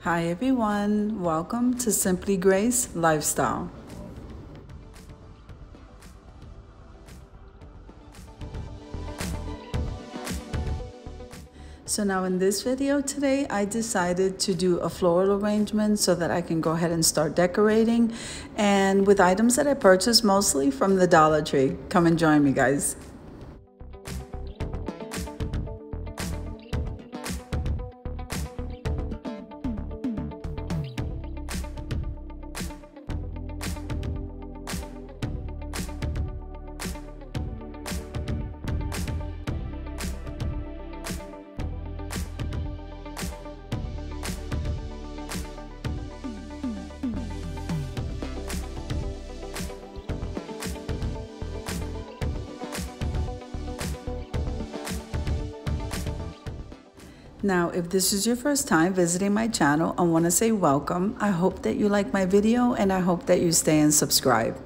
Hi everyone, welcome to Simply Grace Lifestyle. So now in this video today, I decided to do a floral arrangement so that I can go ahead and start decorating, and with items that I purchased mostly from the Dollar Tree. Come and join me, guys. Now, if this is your first time visiting my channel, I want to say welcome. I hope that you like my video and I hope that you stay and subscribe.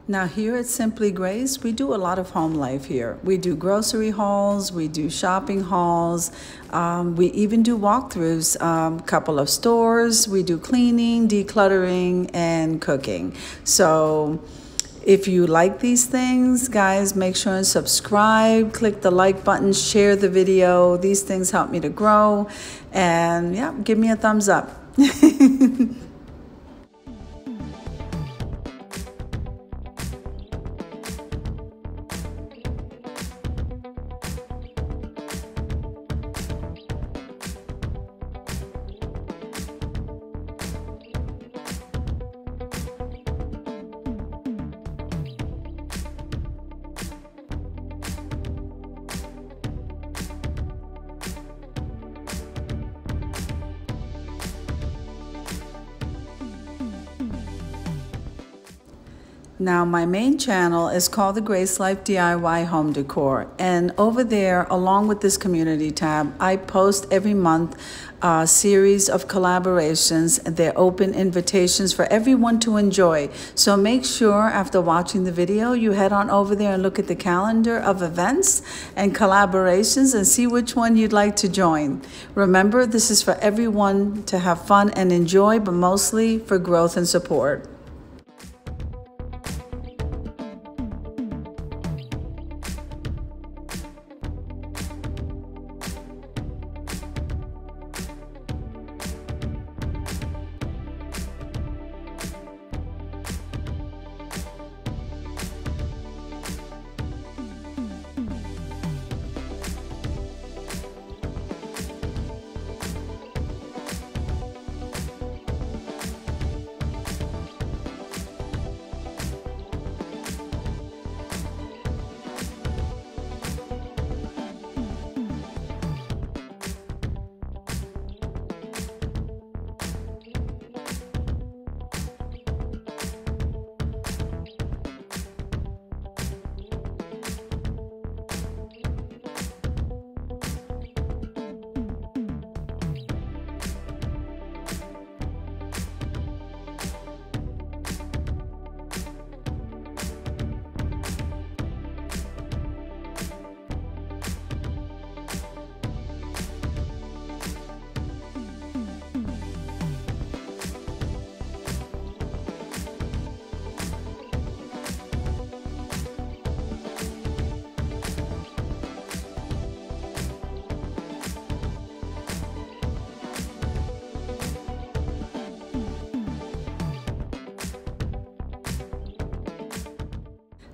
Now here at Simply Grace, we do a lot of home life here. We do grocery hauls, we do shopping hauls, we even do walkthroughs, couple of stores, we do cleaning, decluttering, and cooking. So if you like these things, guys, make sure and subscribe, click the like button, share the video. These things help me to grow, and yeah, give me a thumbs up. Now, my main channel is called the Grace Life DIY Home Decor, and over there, along with this community tab, I post every month a series of collaborations. They're open invitations for everyone to enjoy. So make sure after watching the video, you head on over there and look at the calendar of events and collaborations and see which one you'd like to join. Remember, this is for everyone to have fun and enjoy, but mostly for growth and support.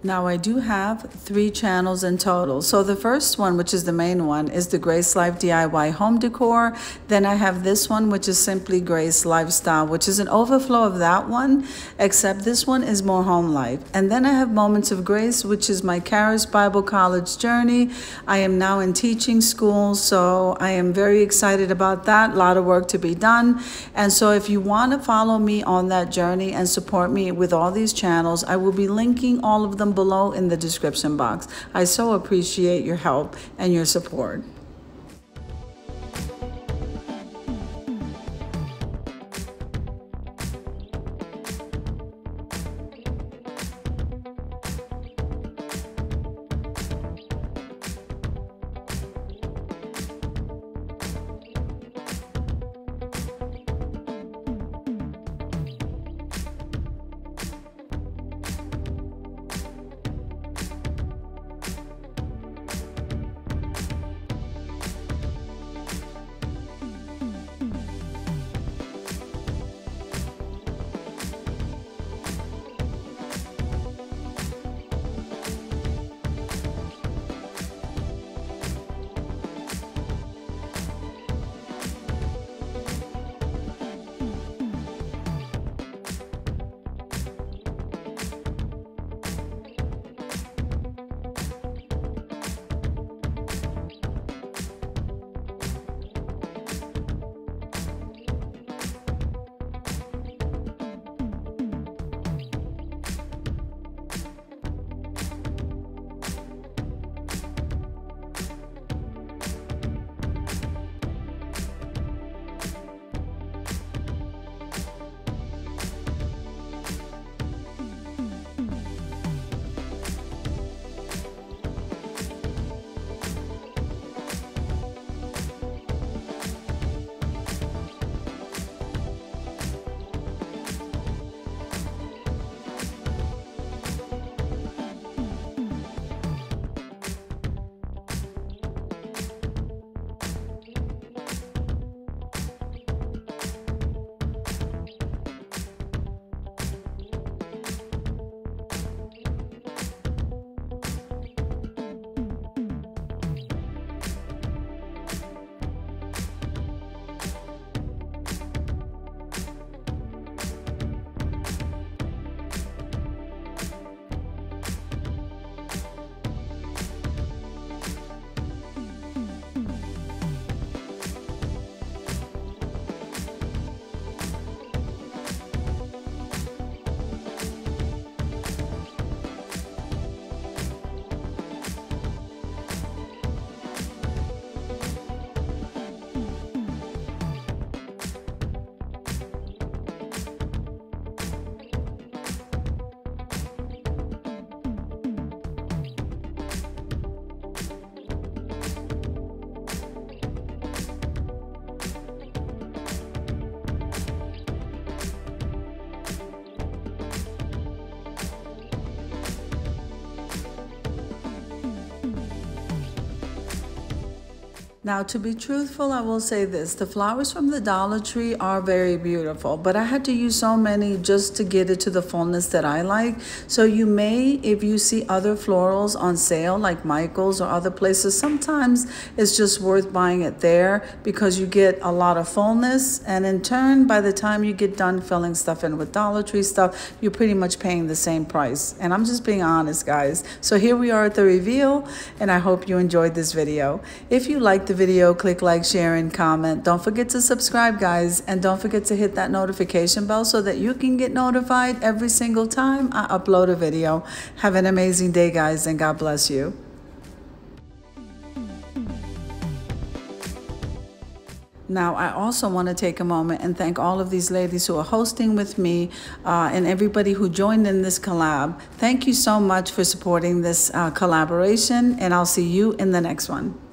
Now I do have 3 channels in total. So the first one, which is the main one, is the Grace Life DIY Home Decor. Then I have this one, which is simply Grace Lifestyle, which is an overflow of that one, except this one is more home life. And then I have Moments of Grace, which is my Charis Bible College journey. I am now in teaching school, so I am very excited about that. A lot of work to be done. And so if you want to follow me on that journey and support me with all these channels, I will be linking all of them below in the description box. I so appreciate your help and your support. Now, to be truthful, I will say this. The flowers from the Dollar Tree are very beautiful, but I had to use so many just to get it to the fullness that I like. So you may, if you see other florals on sale, like Michael's or other places, sometimes it's just worth buying it there because you get a lot of fullness. And in turn, by the time you get done filling stuff in with Dollar Tree stuff, you're pretty much paying the same price. And I'm just being honest, guys. So here we are at the reveal, and I hope you enjoyed this video. If you liked the video, click like, share, and comment. Don't forget to subscribe, guys, and don't forget to hit that notification bell so that you can get notified every single time I upload a video. Have an amazing day, guys, and God bless you. Now, I also want to take a moment and thank all of these ladies who are hosting with me and everybody who joined in this collab. Thank you so much for supporting this collaboration, and I'll see you in the next one.